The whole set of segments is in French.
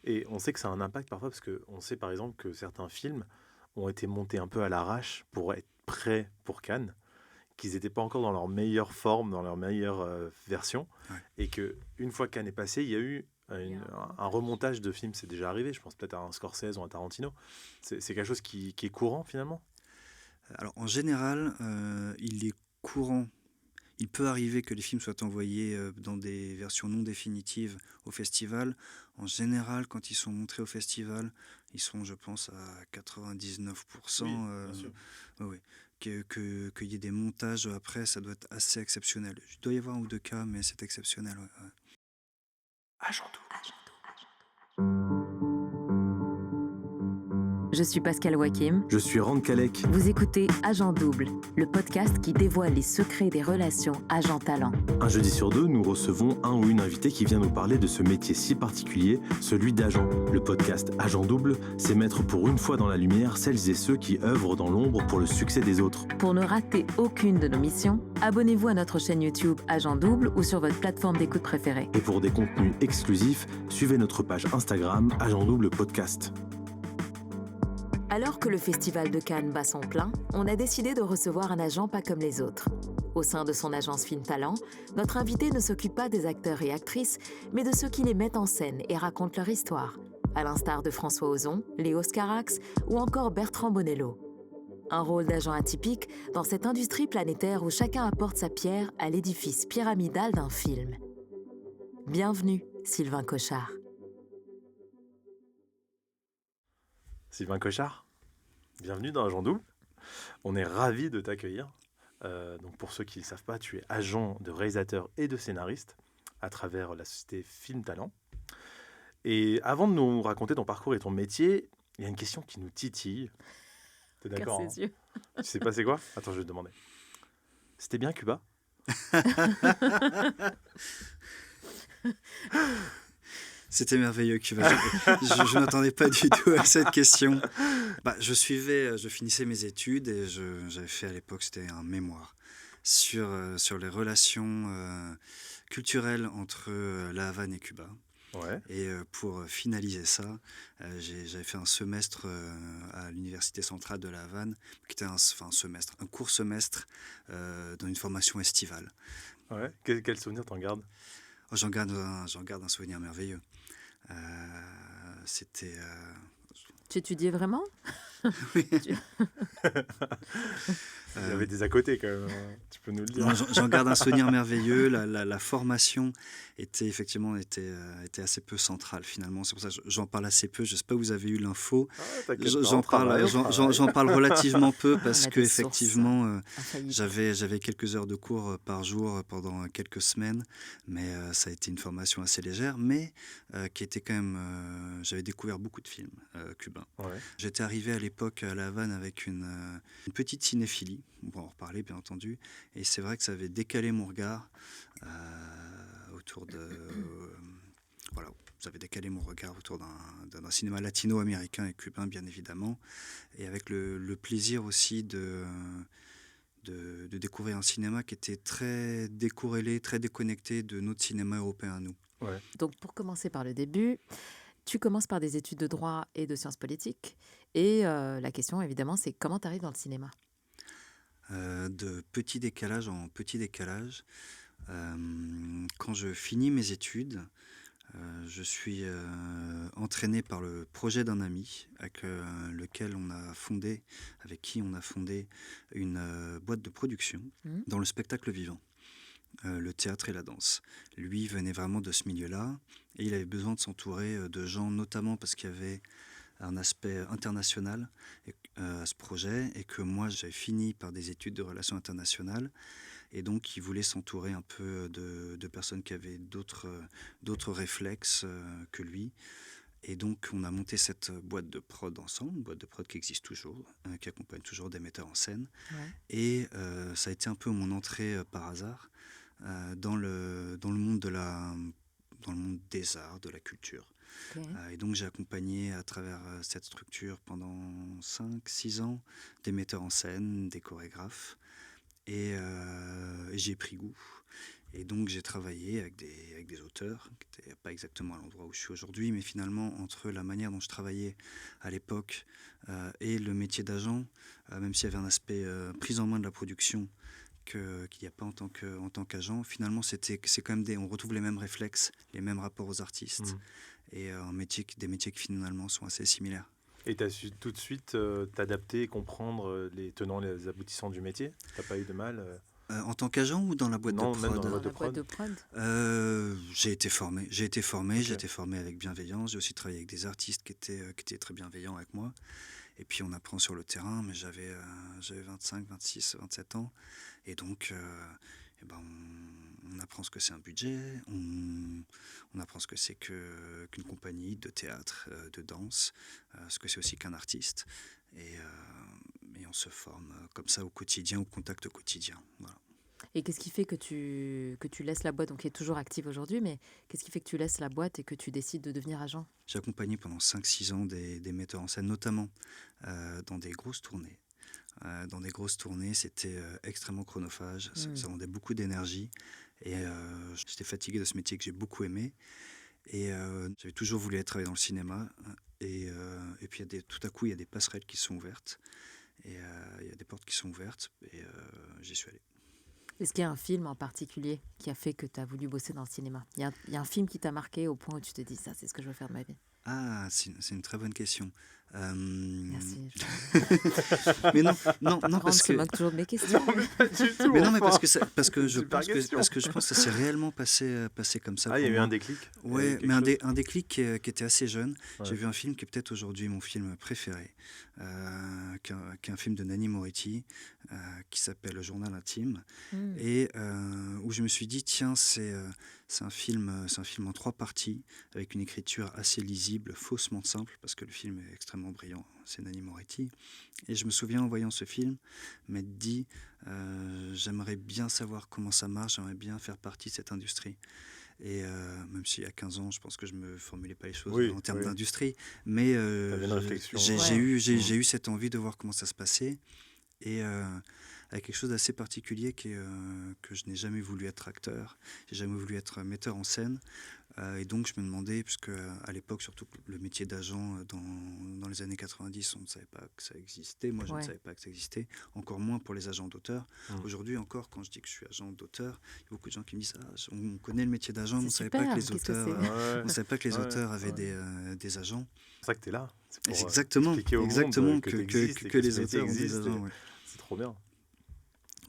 Et on sait que ça a un impact parfois parce qu'on sait par exemple que certains films ont été montés un peu à l'arrache pour être prêts pour Cannes, qu'ils n'étaient pas encore dans leur meilleure forme, dans leur meilleure version, Ouais. et qu'une fois Cannes est passé, il y a eu un remontage de films. C'est déjà arrivé, je pense peut-être à un Scorsese ou un Tarantino. C'est quelque chose qui est courant finalement. Alors en général, il est courant. Il peut arriver que les films soient envoyés dans des versions non définitives au festival. En général, quand ils sont montrés au festival, ils sont, je pense, à 99%. Oui, bien sûr. Ouais, ouais. Qu'il y ait des montages après, ça doit être assez exceptionnel. Il doit y avoir un ou deux cas, mais c'est exceptionnel. Ouais, ouais. Agent double. Je suis Pascal Wakim. Je suis Rand Kalek. Vous écoutez Agent Double, le podcast qui dévoile les secrets des relations agent-talent. Un jeudi sur deux, nous recevons un ou une invitée qui vient nous parler de ce métier si particulier, celui d'agent. Le podcast Agent Double, c'est mettre pour une fois dans la lumière celles et ceux qui œuvrent dans l'ombre pour le succès des autres. Pour ne rater aucune de nos missions, abonnez-vous à notre chaîne YouTube Agent Double ou sur votre plateforme d'écoute préférée. Et pour des contenus exclusifs, suivez notre page Instagram Agent Double Podcast. Alors que le Festival de Cannes bat son plein, on a décidé de recevoir un agent pas comme les autres. Au sein de son agence Film Talent, notre invité ne s'occupe pas des acteurs et actrices, mais de ceux qui les mettent en scène et racontent leur histoire, à l'instar de François Ozon, Léo Scarax ou encore Bertrand Bonello. Un rôle d'agent atypique dans cette industrie planétaire où chacun apporte sa pierre à l'édifice pyramidal d'un film. Bienvenue, Sylvain Cochard. Sylvain Cochard, bienvenue dans Agent Double. On est ravis de t'accueillir. Donc pour ceux qui ne le savent pas, tu es agent de réalisateur et de scénariste à travers la société Film Talent. Et avant de nous raconter ton parcours et ton métier, il y a une question qui nous titille. T'es d'accord, hein? yeux. Tu sais pas c'est quoi? Attends, je vais te demander. C'était bien Cuba? C'était merveilleux, Cuba. Je n'attendais pas du tout à cette question. Je finissais mes études et j'avais fait à l'époque, c'était un mémoire sur les relations culturelles entre La Havane et Cuba. Ouais. Et pour finaliser ça, j'avais fait un semestre à l'Université centrale de La Havane, qui était un court semestre dans une formation estivale. Ouais. Quel souvenir t'en gardes? Oh, j'en garde un souvenir merveilleux. C'était... Tu étudiais vraiment? oui. Il y avait des à côté quand même, hein. Tu peux nous le dire. Non, j'en garde un souvenir merveilleux. La formation était assez peu centrale finalement. C'est pour ça que j'en parle assez peu. Je ne sais pas où vous avez eu l'info. Ah, t'inquiète pas, J'en on travaille, on travaille. j'en parle relativement peu parce On a que des sources effectivement infaillibles. j'avais quelques heures de cours par jour pendant quelques semaines, mais ça a été une formation assez légère, mais qui était quand même. J'avais découvert beaucoup de films cubains. Ouais. J'étais arrivé à l'époque à La Havane avec une petite cinéphilie, on va en reparler bien entendu, et c'est vrai que ça avait décalé mon regard autour de... voilà, ça avait décalé mon regard autour d'un cinéma latino-américain et cubain, bien évidemment, et avec le plaisir aussi de découvrir un cinéma qui était très décorrélé, très déconnecté de notre cinéma européen à nous. Ouais. Donc, pour commencer par le début, tu commences par des études de droit et de sciences politiques. Et la question, évidemment, c'est comment tu arrives dans le cinéma? De petit décalage en petit décalage. Quand je finis mes études, je suis entraîné par le projet d'un ami avec qui on a fondé une boîte de production dans le spectacle vivant, le théâtre et la danse. Lui venait vraiment de ce milieu-là et il avait besoin de s'entourer de gens, notamment parce qu'il y avait un aspect international à ce projet et que moi j'avais fini par des études de relations internationales et donc il voulait s'entourer un peu de personnes qui avaient d'autres réflexes que lui. Et donc on a monté cette boîte de prod ensemble, une boîte de prod qui existe toujours, qui accompagne toujours des metteurs en scène. Ouais. Et ça a été un peu mon entrée par hasard dans le monde dans le monde des arts, de la culture. Ok. Et donc j'ai accompagné à travers cette structure pendant 5-6 ans des metteurs en scène, des chorégraphes, et j'y ai pris goût. Et donc j'ai travaillé avec des auteurs, qui n'étaient pas exactement à l'endroit où je suis aujourd'hui, mais finalement entre la manière dont je travaillais à l'époque et le métier d'agent, même s'il y avait un aspect prise en main de la production qu'il n'y a pas en tant qu'agent, finalement c'est quand même on retrouve les mêmes réflexes, les mêmes rapports aux artistes, et des métiers qui finalement sont assez similaires. Et tu as su tout de suite t'adapter et comprendre les tenants, les aboutissants du métier? Tu n'as pas eu de mal En tant qu'agent ou dans la boîte de prod? Même dans la Dans boîte de la boîte de prod. prod. J'ai été formé. Ok. J'ai été formé avec bienveillance. J'ai aussi travaillé avec des artistes qui étaient très bienveillants avec moi. Et puis on apprend sur le terrain, mais j'avais 25, 26, 27 ans. Et donc, on apprend ce que c'est un budget, on apprend ce que c'est qu'une compagnie de théâtre, de danse, ce que c'est aussi qu'un artiste. Et on se forme comme ça au quotidien, au contact au quotidien. Voilà. Et qu'est-ce qui fait que tu laisses la boîte, donc qui est toujours active aujourd'hui, mais qu'est-ce qui fait que tu laisses la boîte et que tu décides de devenir agent? J'ai accompagné pendant 5-6 ans des metteurs en scène, notamment dans des grosses tournées. Dans des grosses tournées, c'était extrêmement chronophage, ça demandait beaucoup d'énergie. Et j'étais fatigué de ce métier que j'ai beaucoup aimé. Et j'avais toujours voulu travailler dans le cinéma. Et puis tout à coup, il y a des passerelles qui sont ouvertes. Et il y a des portes qui sont ouvertes. Et j'y suis allé. Est-ce qu'il y a un film en particulier qui a fait que tu as voulu bosser dans le cinéma? Il y a un film qui t'a marqué au point où tu te dis, ça, c'est ce que je veux faire de ma vie. Ah, c'est une très bonne question. Merci. Mais non, Rand parce se que... moque toujours de mes questions. Non, mais pas du tout. Mais non, mais enfin. parce que je Super pense question. que ça s'est réellement passé comme ça. Ah, il y a pour eu moi. un déclic. Ouais, mais un déclic qui était assez jeune. Ouais. J'ai vu un film qui est peut-être aujourd'hui mon film préféré, qui est un film de Nanni Moretti, qui s'appelle Le Journal Intime, et où je me suis dit, tiens, c'est un film en 3 parties, avec une écriture assez lisible, faussement simple, parce que le film est extrêmement brillant, c'est Nanni Moretti. Et je me souviens, en voyant ce film, m'être dit, j'aimerais bien savoir comment ça marche, j'aimerais bien faire partie de cette industrie. Et même si à 15 ans, je pense que je ne me formulais pas les choses en termes d'industrie, mais T'avais une réflexion. j'ai eu cette envie de voir comment ça se passait. Et avec quelque chose d'assez particulier que je n'ai jamais voulu être acteur, j'ai jamais voulu être metteur en scène. Et donc je me demandais, puisque à l'époque, surtout le métier d'agent dans les années 90, on ne savait pas que ça existait. Moi, je ne savais pas que ça existait, encore moins pour les agents d'auteur. Aujourd'hui encore, quand je dis que je suis agent d'auteur, il y a beaucoup de gens qui me disent on connaît le métier d'agent, mais on ne savait pas que les auteurs avaient des agents. C'est pour ça que tu es là. C'est pour exactement expliquer au monde que les auteurs ont des agents. Ouais. C'est trop bien.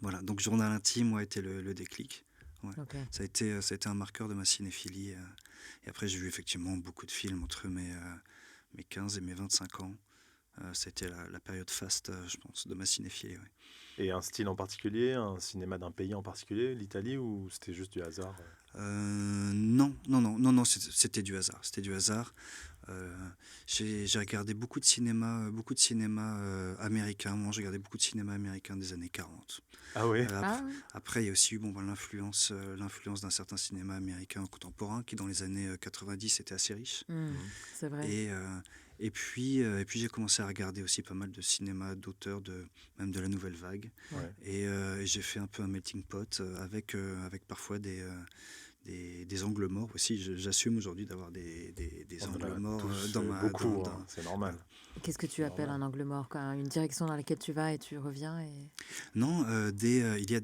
Voilà, donc Journal Intime a été le déclic. Ouais. Okay. Ça a été un marqueur de ma cinéphilie. Et après, j'ai vu effectivement beaucoup de films entre mes 15 et mes 25 ans. C'était la période faste, je pense, de ma cinéphilie. Ouais. Et un style en particulier, un cinéma d'un pays en particulier, l'Italie, ou c'était juste du hasard? Non, c'était du hasard. J'ai regardé beaucoup de cinéma américain. Moi, j'ai regardé beaucoup de cinéma américain des années 40. Ah oui. Après, il y a aussi eu l'influence d'un certain cinéma américain contemporain qui, dans les années 90, était assez riche. C'est vrai. Et puis j'ai commencé à regarder aussi pas mal de cinéma d'auteurs, même de la nouvelle vague. Ouais. Et j'ai fait un peu un melting pot avec parfois des angles morts aussi. J'assume aujourd'hui d'avoir des angles morts dans ma... Beaucoup, c'est normal. Qu'est-ce que tu appelles un angle mort? Une direction dans laquelle tu vas et tu reviens Non, il y a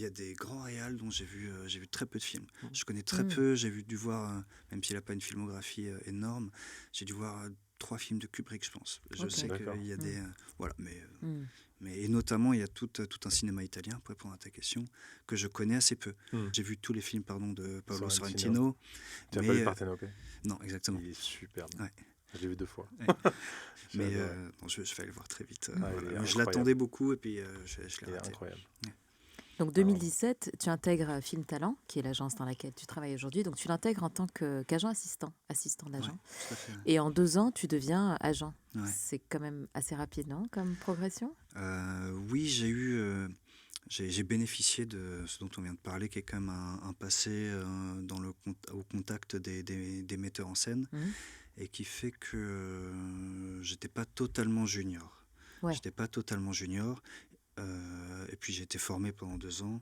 des grands réals dont j'ai vu très peu de films. Je connais très peu, j'ai dû voir, même s'il n'a pas une filmographie énorme, j'ai dû voir 3 films de Kubrick, je pense. Je sais qu'il y a des... voilà, mais et notamment, il y a tout un cinéma italien, pour répondre à ta question, que je connais assez peu. J'ai vu tous les films de Paolo Sorrentino. Tu n'as pas vu Partenope? Non, exactement. Il est superbe. Ouais. Je l'ai vu 2 fois. Ouais. Mais je vais aller le voir très vite. Voilà. Je l'attendais beaucoup et puis je l'ai raté. Incroyable. Ouais. Donc 2017, tu intègres Film Talent, qui est l'agence dans laquelle tu travailles aujourd'hui. Donc tu l'intègres en tant qu'agent assistant d'agent. Ouais, et en 2 ans, tu deviens agent. Ouais. C'est quand même assez rapide, non, comme progression? Oui, j'ai bénéficié de ce dont on vient de parler, qui est quand même un passé au contact des metteurs en scène, et qui fait que j'étais pas totalement junior. Ouais. J'étais pas totalement junior. Et puis j'ai été formé pendant 2 ans.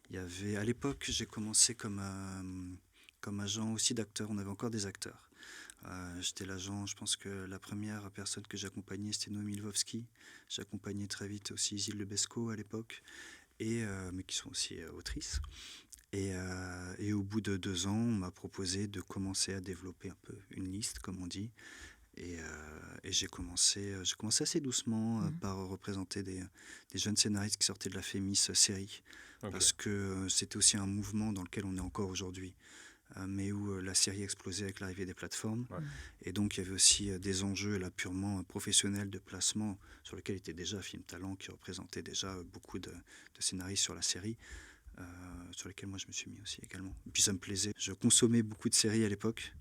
Il y avait, à l'époque, j'ai commencé comme agent aussi d'acteur. On avait encore des acteurs. J'étais l'agent, je pense que la première personne que j'accompagnais, c'était Noémie Lvovsky. J'accompagnais très vite aussi Isil Lebesco à l'époque, mais qui sont aussi autrices. Et au bout de 2 ans, on m'a proposé de commencer à développer un peu une liste, comme on dit. Et j'ai commencé assez doucement par représenter des jeunes scénaristes qui sortaient de la Fémis série. Okay. Parce que c'était aussi un mouvement dans lequel on est encore aujourd'hui, mais où la série explosait avec l'arrivée des plateformes. Ouais. Et donc il y avait aussi des enjeux là, purement professionnels de placement, sur lesquels était déjà Film Talent, qui représentait déjà beaucoup de scénaristes sur la série. Sur lesquels moi je me suis mis aussi également. Et puis ça me plaisait. Je consommais beaucoup de séries à l'époque,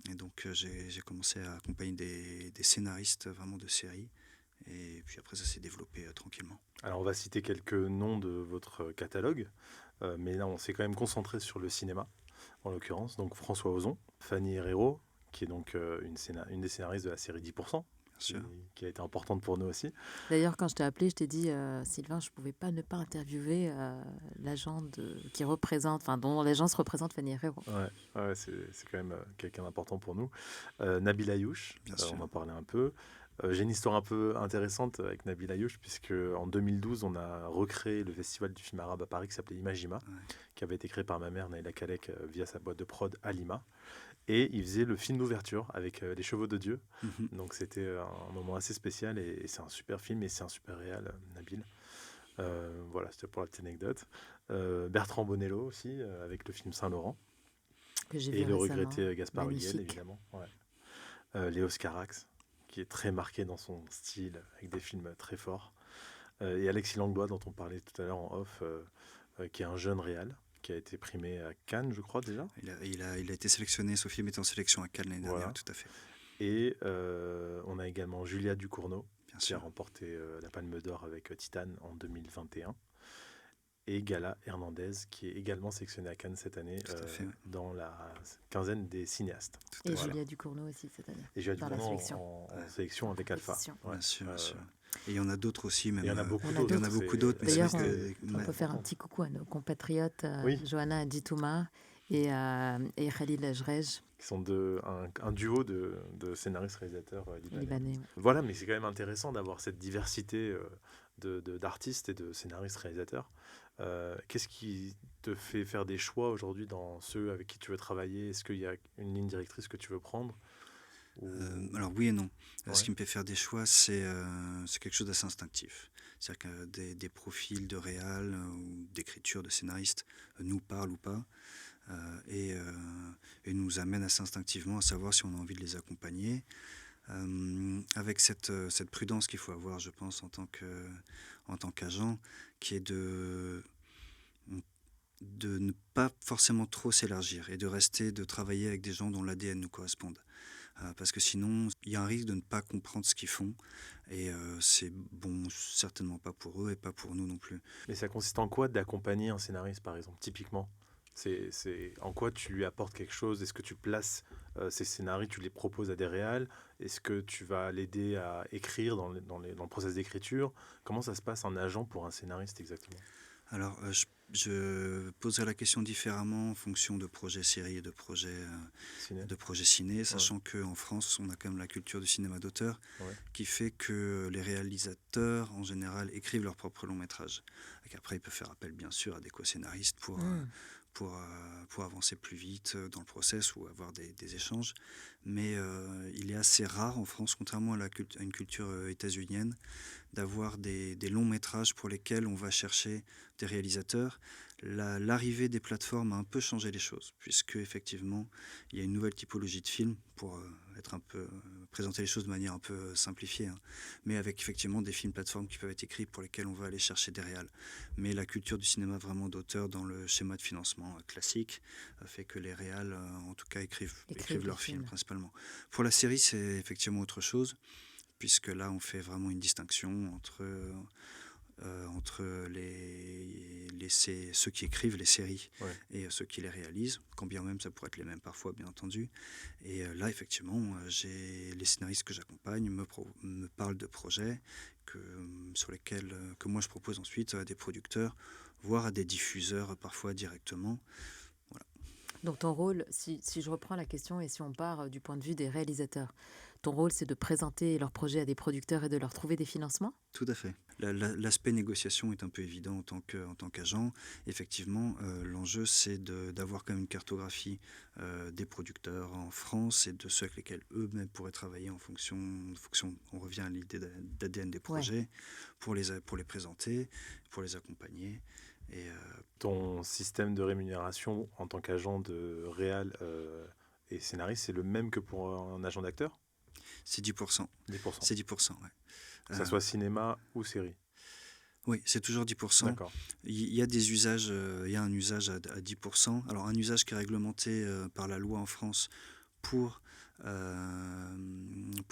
et donc j'ai commencé à accompagner des scénaristes vraiment de séries, et puis après ça s'est développé tranquillement. Alors on va citer quelques noms de votre catalogue, mais là on s'est quand même concentré sur le cinéma, en l'occurrence. Donc François Ozon, Fanny Herrero, qui est donc une des scénaristes de la série 10%. Qui a été importante pour nous aussi. D'ailleurs, quand je t'ai appelé, je t'ai dit, Sylvain, je ne pouvais pas ne pas interviewer l'agent qui représente, enfin, dont l'agence représente Fanny Herrero. Ouais, c'est quand même quelqu'un d'important pour nous. Nabil Ayouch, on en parlait un peu. J'ai une histoire un peu intéressante avec Nabil Ayouch, puisque en 2012, on a recréé le festival du film arabe à Paris qui s'appelait Imagima, qui avait été créé par ma mère, Naïla Kalek, via sa boîte de prod Alima. Et il faisait le film d'ouverture avec Les Chevaux de Dieu. Donc c'était un moment assez spécial, et c'est un super film et c'est un super réal, Nabil. Voilà, c'était pour la petite anecdote. Bertrand Bonello aussi, avec le film Saint-Laurent. Que j'ai vu et le récemment. regretté Gaspard Huliel, évidemment. Ouais. Léos Carax, qui est très marqué dans son style, avec des films très forts. Et Alexis Langlois, dont on parlait tout à l'heure en off, qui est un jeune réal, qui a été primé à Cannes, je crois, déjà. Il a été sélectionné, son film était en sélection à Cannes l'année dernière, tout à fait. Et on a également Julia Ducournau, qui a remporté la Palme d'Or avec Titane en 2021. Et Gala Hernandez, qui est également sélectionnée à Cannes cette année, dans la quinzaine des cinéastes. Et Julia Ducournau aussi cette année. Et Julia Ducournau en sélection avec Alpha. Bien sûr, bien sûr. Et il y en a d'autres aussi. Même, il y en a beaucoup d'autres. D'ailleurs, on peut faire un petit coucou à nos compatriotes Johanna Adjitouma et Khalil Ajrej. Qui sont un duo de scénaristes-réalisateurs libanais. Ouais. Voilà, mais c'est quand même intéressant d'avoir cette diversité d'artistes et de scénaristes-réalisateurs. Qu'est-ce qui te fait faire des choix aujourd'hui dans ceux avec qui tu veux travailler? Est-ce qu'il y a une ligne directrice que tu veux prendre? Alors oui et non. Ce qui me fait faire des choix, c'est quelque chose d'assez instinctif. C'est-à-dire que des profils de réal ou d'écriture de scénaristes nous parlent ou pas, et nous amènent assez instinctivement à savoir si on a envie de les accompagner, avec cette prudence qu'il faut avoir, je pense, en tant qu'agent, qui est de ne pas forcément trop s'élargir et de travailler avec des gens dont l'ADN nous corresponde. Parce que sinon, il y a un risque de ne pas comprendre ce qu'ils font, et c'est bon, certainement pas pour eux et pas pour nous non plus. Mais ça consiste en quoi d'accompagner un scénariste, par exemple, typiquement? C'est en quoi tu lui apportes quelque chose? Est-ce que tu places ces scénarios, tu les proposes à des réals? Est-ce que tu vas l'aider à écrire dans le process d'écriture? Comment ça se passe un agent pour un scénariste exactement? Alors, je poserai la question différemment en fonction de projets séries et de projets ciné, sachant qu'en France, on a quand même la culture du cinéma d'auteur, qui fait que les réalisateurs, en général, écrivent leur propre long métrage. Après, ils peuvent faire appel, bien sûr, à des co-scénaristes pour avancer plus vite dans le process ou avoir des échanges. Mais il est assez rare en France, contrairement à une culture états-unienne, d'avoir des longs métrages pour lesquels on va chercher des réalisateurs. L'arrivée des plateformes a un peu changé les choses, puisque effectivement il y a une nouvelle typologie de films, pour présenter les choses de manière un peu simplifiée, mais avec effectivement des films plateformes qui peuvent être écrits, pour lesquels on va aller chercher des réals. Mais la culture du cinéma vraiment d'auteur dans le schéma de financement classique fait que les réals, en tout cas, écrivent leurs films principalement. Pour la série, c'est effectivement autre chose, puisque là on fait vraiment une distinction entre ceux qui écrivent les séries et ceux qui les réalisent, quand bien même ça pourrait être les mêmes parfois, bien entendu. Et là, effectivement, les scénaristes que j'accompagne me parlent de projets sur lesquels que moi je propose ensuite à des producteurs, voire à des diffuseurs parfois directement. Voilà. Donc ton rôle, si je reprends la question et si on part du point de vue des réalisateurs, ton rôle c'est de présenter leurs projets à des producteurs et de leur trouver des financements? Tout à fait. L'aspect négociation est un peu évident en tant qu'agent. Effectivement, l'enjeu, c'est d'avoir quand même une cartographie des producteurs en France et de ceux avec lesquels eux-mêmes pourraient travailler en fonction, on revient à l'idée d'ADN des projets, pour les présenter, pour les accompagner. Et, Ton système de rémunération en tant qu'agent de réal et scénariste, c'est le même que pour un agent d'acteur? c'est 10%. 10%. C'est 10%, ouais. Que ça soit cinéma ou série? Oui, c'est toujours 10%. D'accord. Il y a des usages, il y a un usage à 10%. Alors un usage qui est réglementé par la loi en France pour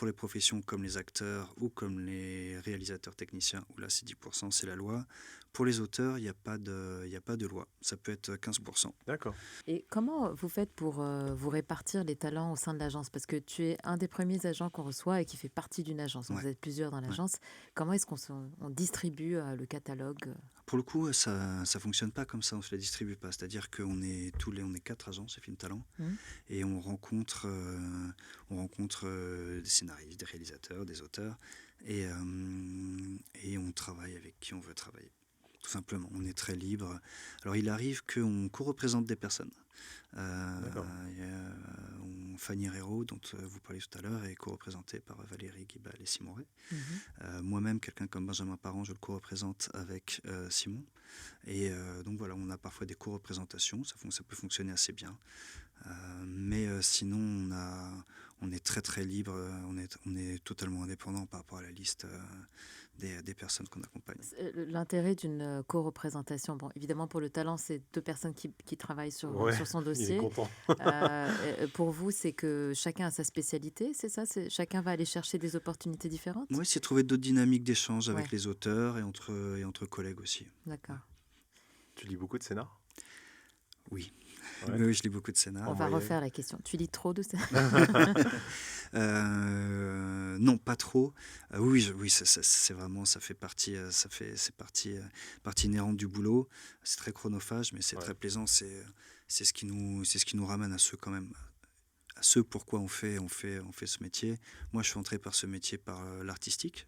les professions comme les acteurs ou comme les réalisateurs techniciens, où là c'est 10%, c'est la loi. Pour les auteurs, il n'y a pas de loi. Ça peut être 15%. D'accord. Et comment vous faites pour vous répartir les talents au sein de l'agence? Parce que tu es un des premiers agents qu'on reçoit et qui fait partie d'une agence. Donc Ouais. vous êtes plusieurs dans l'agence. Comment est-ce on distribue le catalogue? Pour le coup, ça fonctionne pas comme ça, on ne se la distribue pas. C'est-à-dire qu'on est on est 4 agents chez Film Talent, et on rencontre des scénaristes, des réalisateurs, des auteurs, et on travaille avec qui on veut travailler. Tout simplement, on est très libre. Alors il arrive qu'on co-représente des personnes. Fanny Herrero, dont vous parliez tout à l'heure, est co-représentée par Valérie Guibal et Simon Ray. Moi-même, quelqu'un comme Benjamin Parent, je le co-représente avec Simon. Et donc voilà, on a parfois des co-représentations, ça peut fonctionner assez bien. Mais sinon, on est très très libre, on est totalement indépendant par rapport à la liste des personnes qu'on accompagne. L'intérêt d'une co-représentation, bon, évidemment pour le talent, c'est 2 personnes qui travaillent sur son dossier. Il est content. Pour vous, c'est que chacun a sa spécialité, c'est ça? Chacun va aller chercher des opportunités différentes? Oui, c'est trouver d'autres dynamiques d'échange avec les auteurs et entre collègues aussi. D'accord. Tu lis beaucoup de scénar? Oui. Ouais. Oui, je lis beaucoup de scénar. On va refaire la question. Tu lis trop de scénar? Non, pas trop. Oui, c'est vraiment, ça fait partie, partie inhérente du boulot. C'est très chronophage, mais c'est très plaisant. C'est ce qui nous ramène à ce quand même. À ce pourquoi on fait ce métier. Moi, je suis entré par ce métier par l'artistique.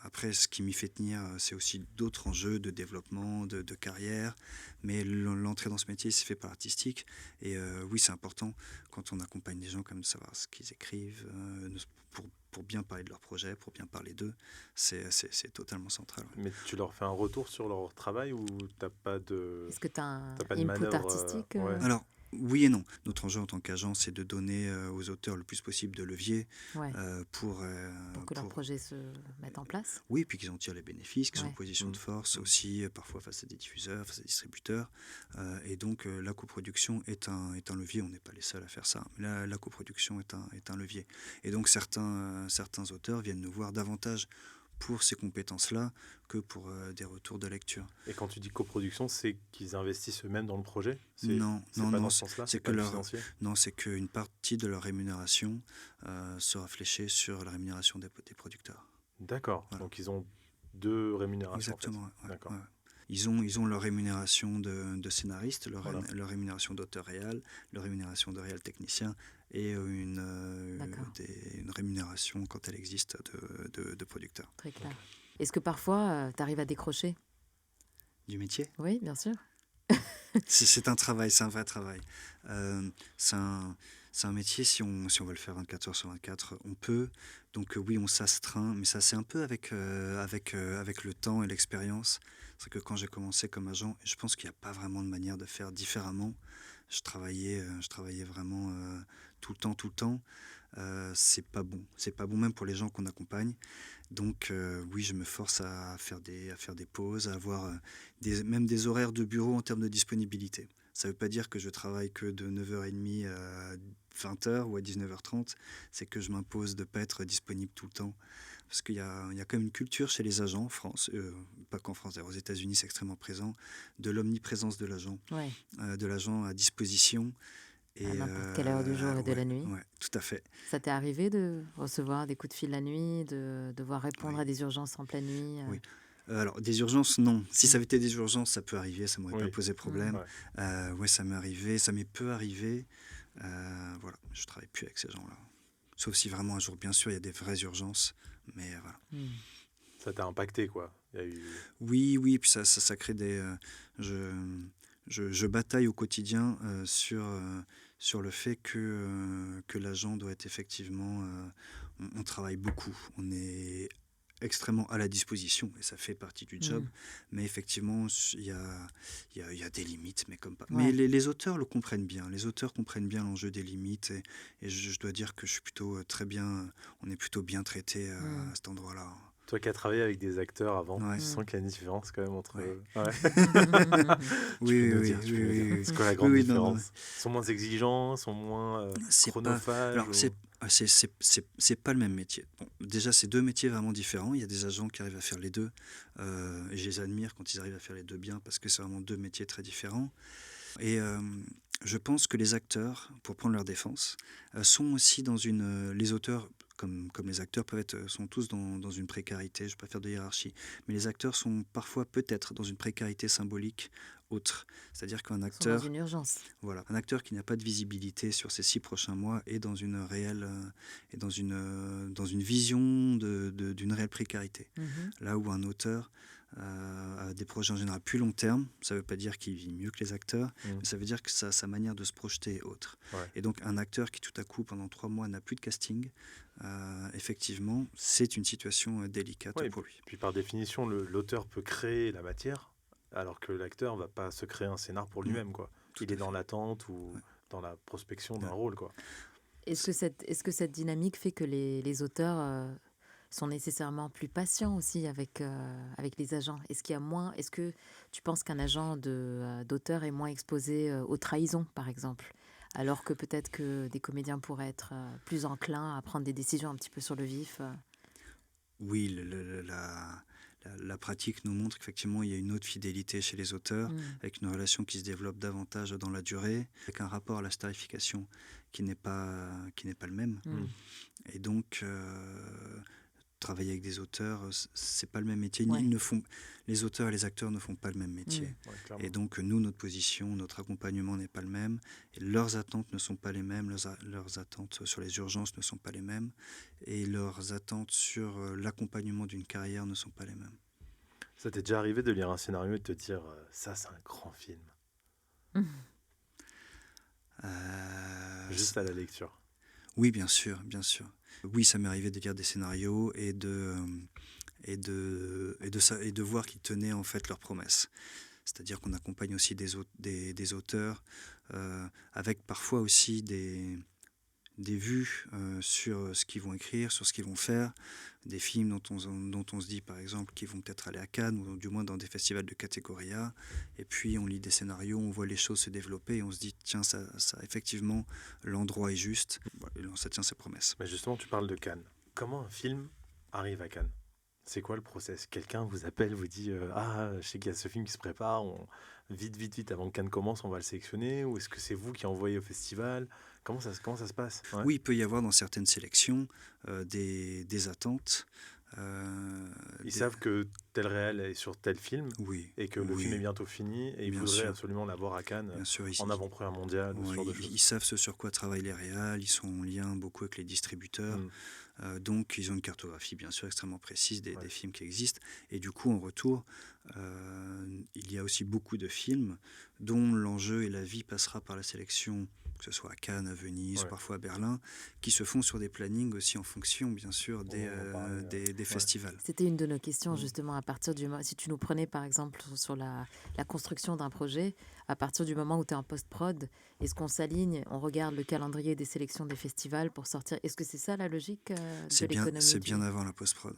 Après, ce qui m'y fait tenir, c'est aussi d'autres enjeux de développement, de carrière. Mais l'entrée dans ce métier, c'est fait par l'artistique. Et oui, c'est important quand on accompagne des gens, comme de savoir ce qu'ils écrivent, pour bien parler de leur projet, pour bien parler d'eux. C'est totalement central. Ouais. Mais tu leur fais un retour sur leur travail ou t'as pas de... Est-ce que tu as un t'as pas de input manœuvre, artistique Alors, oui et non. Notre enjeu en tant qu'agent, c'est de donner aux auteurs le plus possible de levier pour que leur projet se mette en place. Oui, puis qu'ils en tirent les bénéfices, qu'ils sont en position de force aussi, parfois face à des diffuseurs, face à des distributeurs. Et donc, la coproduction est un levier. On n'est pas les seuls à faire ça. Mais la coproduction est un levier. Et donc, certains auteurs viennent nous voir davantage pour ces compétences-là que pour des retours de lecture. Et quand tu dis coproduction, c'est qu'ils investissent eux-mêmes dans le projet? Non, dans ce sens-là, c'est c'est qu'une partie de leur rémunération sera fléchée sur la rémunération des producteurs. D'accord, voilà. Donc ils ont 2 rémunérations. Exactement, en fait. D'accord. Ouais. Ils ont leur rémunération de scénariste, leur rémunération d'auteur réal, leur rémunération de réal technicien et une rémunération, quand elle existe, de producteur. Très clair. Est-ce que parfois, tu arrives à décrocher du métier? Oui, bien sûr. C'est un travail, c'est un vrai travail. C'est un métier, si on veut le faire 24 heures sur 24, on peut. Donc oui, on s'astreint, mais ça c'est un peu avec le temps et l'expérience. C'est que quand j'ai commencé comme agent, je pense qu'il n'y a pas vraiment de manière de faire différemment. Je travaillais vraiment tout le temps. C'est pas bon même pour les gens qu'on accompagne. Donc oui, je me force à faire des pauses, à avoir même des horaires de bureau en termes de disponibilité. Ça ne veut pas dire que je travaille que de 9h30 à 20h ou à 19h30. C'est que je m'impose de ne pas être disponible tout le temps. Parce qu'il y a quand même une culture chez les agents en France, pas qu'en France, d'ailleurs aux États-Unis c'est extrêmement présent, de l'omniprésence de l'agent, de l'agent à disposition. Et, à n'importe quelle heure du jour et de la nuit. Ouais, tout à fait. Ça t'est arrivé de recevoir des coups de fil la nuit, de devoir répondre Oui. à des urgences en pleine nuit Oui. Alors, des urgences, non. Si Mm. ça avait été des urgences, ça peut arriver, ça m'aurait pas posé problème. Ouais. Ça m'est arrivé, ça m'est peu arrivé. Voilà, je travaille plus avec ces gens-là. Sauf si vraiment un jour, bien sûr, il y a des vraies urgences. Mais voilà. Ça t'a impacté, quoi. Il y a eu... Oui, puis ça crée des... je bataille au quotidien sur le fait que l'agent doit être effectivement... on travaille beaucoup, on est extrêmement à la disposition et ça fait partie du job, mais effectivement il y a des limites, mais comme pas. Ouais. Mais les auteurs le comprennent bien, les auteurs comprennent bien l'enjeu des limites et je dois dire que je suis plutôt très bien, on est plutôt bien traité à cet endroit-là. Toi qui as travaillé avec des acteurs avant, Ouais. tu sens qu'il y a une différence quand même entre eux. Oui. C'est quoi la grande Oui, différence? non. Ils sont moins exigeants, sont moins chronophages. Alors, c'est pas le même métier. Bon, déjà, c'est deux métiers vraiment différents. Il y a des agents qui arrivent à faire les deux. Et je les admire quand ils arrivent à faire les deux bien parce que c'est vraiment deux métiers très différents. Et je pense que les acteurs, pour prendre leur défense, sont aussi dans une... les auteurs, comme les acteurs, sont tous dans une précarité. Je ne vais pas faire de hiérarchie. Mais les acteurs sont parfois peut-être dans une précarité symbolique autre. C'est-à-dire qu'un acteur... Ils sont dans une urgence. Voilà, un acteur qui n'a pas de visibilité sur ces 6 prochains mois est dans une réelle... est dans une vision d'une réelle précarité. Là où un auteur... a des projets en général plus long terme, ça ne veut pas dire qu'il vit mieux que les acteurs, mais ça veut dire que sa manière de se projeter est autre. Ouais. Et donc un acteur qui tout à coup pendant 3 mois n'a plus de casting, effectivement c'est une situation délicate pour lui. Puis par définition, l'auteur peut créer la matière, alors que l'acteur ne va pas se créer un scénar pour lui-même, quoi. Il est dans l'attente ou dans la prospection d'un rôle, quoi. Est-ce que cette dynamique fait que les auteurs sont nécessairement plus patients aussi avec les agents? Est-ce que tu penses qu'un agent d'auteur est moins exposé aux trahisons, par exemple, alors que peut-être que des comédiens pourraient être plus enclins à prendre des décisions un petit peu sur le vif? Oui, la pratique nous montre qu'effectivement il y a une autre fidélité chez les auteurs, avec une relation qui se développe davantage dans la durée, avec un rapport à la starification qui n'est pas le même. Et donc travailler avec des auteurs, c'est pas le même métier. Ouais. Les auteurs et les acteurs ne font pas le même métier. Et donc nous, notre position, notre accompagnement n'est pas le même. Et leurs attentes ne sont pas les mêmes. Leurs attentes sur les urgences ne sont pas les mêmes. Et leurs attentes sur l'accompagnement d'une carrière ne sont pas les mêmes. Ça t'est déjà arrivé de lire un scénario et de te dire ça c'est un grand film juste à la lecture? Oui, bien sûr. Oui, ça m'est arrivé de lire des scénarios et de voir qu'ils tenaient en fait leurs promesses. C'est-à-dire qu'on accompagne aussi des auteurs avec parfois aussi des vues sur ce qu'ils vont écrire, sur ce qu'ils vont faire, des films dont on se dit par exemple qu'ils vont peut-être aller à Cannes ou du moins dans des festivals de catégorie A, et puis on lit des scénarios, on voit les choses se développer et on se dit tiens ça effectivement l'endroit est juste, ça tient ses promesses. Mais justement tu parles de Cannes. Comment un film arrive à Cannes? C'est quoi le process? Quelqu'un vous appelle, vous dit je sais qu'il y a ce film qui se prépare, vite avant que Cannes commence on va le sélectionner, ou est-ce que c'est vous qui envoyez au festival? Comment ça se passe? Oui, il peut y avoir dans certaines sélections des attentes. Ils savent que tel réel est sur tel film, et que le film est bientôt fini, et ils voudraient absolument l'avoir à Cannes, en avant-première mondiale, ce genre de choses. Ils savent ce sur quoi travaillent les réals, ils sont en lien beaucoup avec les distributeurs, donc ils ont une cartographie bien sûr extrêmement précise des films qui existent, et du coup en retour, il y a aussi beaucoup de films dont l'enjeu et la vie passera par la sélection, que ce soit à Cannes, à Venise, parfois à Berlin, qui se font sur des plannings aussi en fonction, bien sûr, des festivals. C'était une de nos questions, justement, à partir du moment... Si tu nous prenais, par exemple, sur la construction d'un projet, à partir du moment où tu es en post-prod, est-ce qu'on s'aligne, on regarde le calendrier des sélections des festivals pour sortir? Est-ce que c'est ça la logique de l'économie? C'est bien avant la post-prod.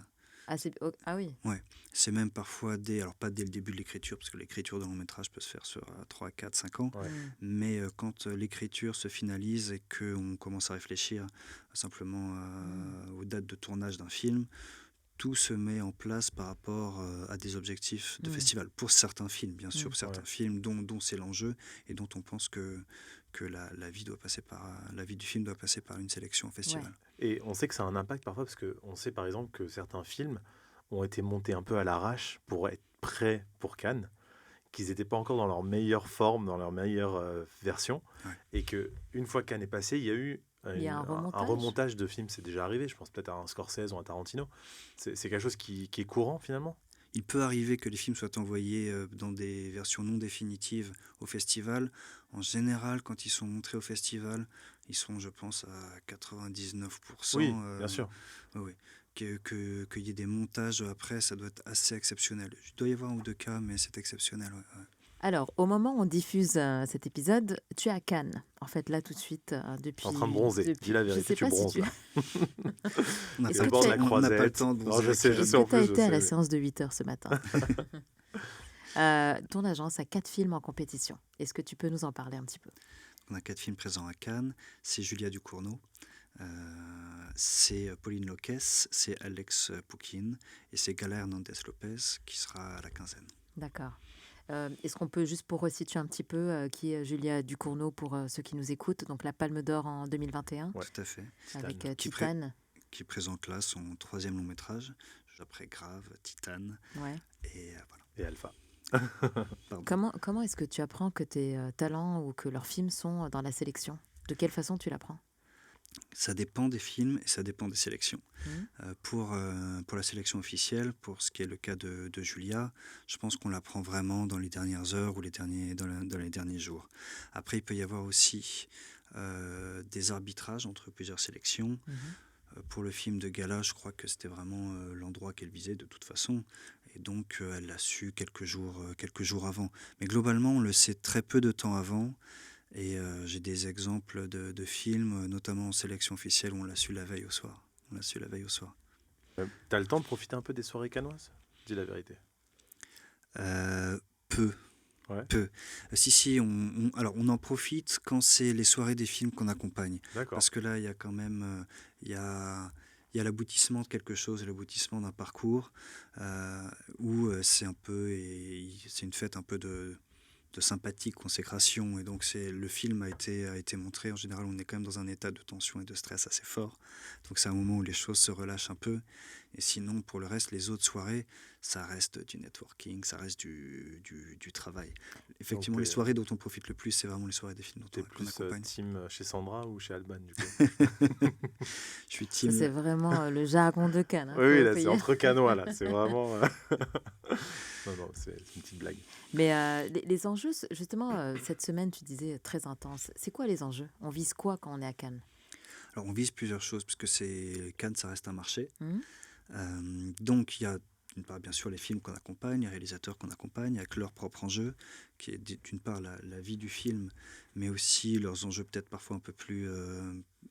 Ah oui. Ouais, c'est même parfois alors pas dès le début de l'écriture, parce que l'écriture d'un long métrage peut se faire sur 3, 4, 5 ans, mais quand l'écriture se finalise et qu'on commence à réfléchir simplement aux dates de tournage d'un film, tout se met en place par rapport à des objectifs de festival. Pour certains films, bien sûr, pour certains films dont c'est l'enjeu et dont on pense que que la vie du film doit passer par une sélection au festival. Ouais. Et on sait que ça a un impact parfois parce qu'on sait par exemple que certains films ont été montés un peu à l'arrache pour être prêts pour Cannes, qu'ils n'étaient pas encore dans leur meilleure forme, dans leur meilleure version, Ouais. et qu'une fois Cannes est passé, il y a eu Il y a un remontage. remontage de films. C'est déjà arrivé, je pense peut-être à un Scorsese ou un Tarantino. C'est quelque chose qui est courant finalement. Il peut arriver que les films soient envoyés dans des versions non définitives au festival. En général, quand ils sont montrés au festival, ils sont, je pense, à 99%. Oui, bien sûr. Oui. Qu'il y ait des montages après, ça doit être assez exceptionnel. Il doit y avoir un ou deux cas, mais c'est exceptionnel. Ouais. Alors, au moment où on diffuse cet épisode, tu es à Cannes. En fait, là, tout de suite, depuis... En train de bronzer, dis la vérité, tu bronzes là. On n'a Est-ce pas, que bord de la tu as- on n'a pas le croisette. temps de Non, bronzer. je sais, je Est-ce sais en que tu as plus. je été à sais, la oui. séance de 8 h ce matin? Ton agence a 4 films en compétition. Est-ce que tu peux nous en parler un petit peu? On a 4 films présents à Cannes. C'est Julia Ducournau, c'est Pauline Loques, c'est Alex Poukine et c'est Gala Hernandez-Lopez qui sera à la quinzaine. D'accord. Est-ce qu'on peut, juste pour resituer un petit peu, qui est Julia Ducournau pour ceux qui nous écoutent, donc la Palme d'Or en 2021, Ouais. Tout à fait. avec Qui Titane. Qui présente là son 3e long métrage, après Grave, Titane Ouais. et voilà. Et Alpha. Pardon. Comment est-ce que tu apprends que tes talents ou que leurs films sont dans la sélection? De quelle façon tu l'apprends? Ça dépend des films et ça dépend des sélections. Mhm. Pour la sélection officielle, pour ce qui est le cas de Julia, je pense qu'on l'apprend vraiment dans les dernières heures ou dans les derniers jours. Après, il peut y avoir aussi des arbitrages entre plusieurs sélections. Mhm. Pour le film de Gala, je crois que c'était vraiment l'endroit qu'elle visait de toute façon. Et donc, elle l'a su quelques jours avant. Mais globalement, on le sait très peu de temps avant. Et j'ai des exemples de films, notamment en sélection officielle, où on l'a su la veille au soir. T'as le temps de profiter un peu des soirées cannoises? Dis la vérité. Peu. Ouais. Peu. Si, alors on en profite quand c'est les soirées des films qu'on accompagne. D'accord. Parce que là, il y a quand même il y a l'aboutissement de quelque chose, l'aboutissement d'un parcours, où c'est un peu, c'est une fête un peu de sympathie, de consécration. Et donc le film a été montré. En général, on est quand même dans un état de tension et de stress assez fort. Donc c'est un moment où les choses se relâchent un peu. Et sinon, pour le reste, les autres soirées, ça reste du networking, ça reste du travail. Effectivement, Donc, les soirées dont on profite le plus, c'est vraiment les soirées des films T'es qu'on plus accompagne. team chez Sandra ou chez Alban du coup? Je suis Ça, team. c'est vraiment le jargon de Cannes. Hein, Oui, faut là, c'est payer. entre cannois, là. C'est vraiment... Non, c'est une petite blague. Mais les enjeux, justement, cette semaine, tu disais très intense. C'est quoi les enjeux? On vise quoi quand on est à Cannes? Alors, on vise plusieurs choses, parce que Cannes, ça reste un marché. Mhm. Donc, il y a d'une part, bien sûr, les films qu'on accompagne, les réalisateurs qu'on accompagne, avec leur propre enjeu, qui est d'une part la vie du film, mais aussi leurs enjeux peut-être parfois un peu plus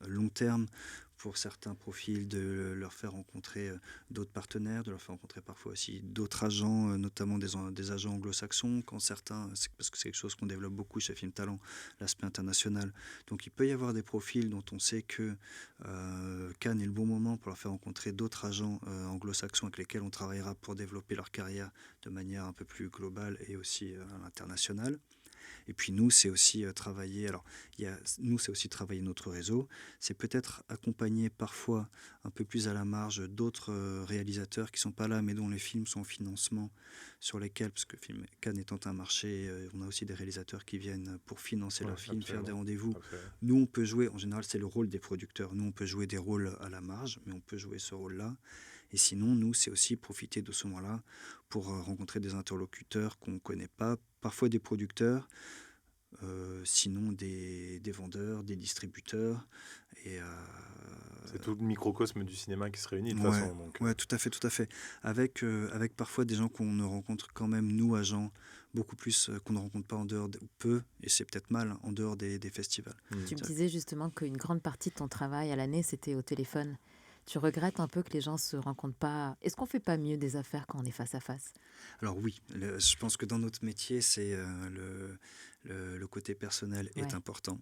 long terme, pour certains profils, de leur faire rencontrer d'autres partenaires, de leur faire rencontrer parfois aussi d'autres agents, notamment des agents anglo-saxons, quand certains, parce que c'est quelque chose qu'on développe beaucoup chez Film Talent, l'aspect international. Donc il peut y avoir des profils dont on sait que Cannes est le bon moment pour leur faire rencontrer d'autres agents anglo-saxons avec lesquels on travaillera pour développer leur carrière de manière un peu plus globale et aussi à l'international. Et puis nous, c'est aussi travailler. Alors, c'est aussi travailler notre réseau. C'est peut-être accompagner parfois un peu plus à la marge d'autres réalisateurs qui sont pas là, mais dont les films sont en financement, sur lesquels, parce que Cannes étant un marché, on a aussi des réalisateurs qui viennent pour financer leurs films, faire des rendez-vous. Absolument. Nous, on peut jouer. En général, c'est le rôle des producteurs. Nous, on peut jouer des rôles à la marge, mais on peut jouer ce rôle-là. Et sinon, nous, c'est aussi profiter de ce moment-là pour rencontrer des interlocuteurs qu'on ne connaît pas, parfois des producteurs, sinon des vendeurs, des distributeurs. Et, c'est tout le microcosme du cinéma qui se réunit de toute façon. Donc, ouais, tout à fait. Avec parfois des gens qu'on ne rencontre quand même, nous, agents, beaucoup plus qu'on ne rencontre pas en dehors, ou peu, et c'est peut-être mal, en dehors des festivals. Tu me disais justement qu'une grande partie de ton travail à l'année, c'était au téléphone. Tu regrettes un peu que les gens se rencontrent pas. Est-ce qu'on fait pas mieux des affaires quand on est face à face? Alors oui, je pense que dans notre métier, c'est le côté personnel est Ouais. important,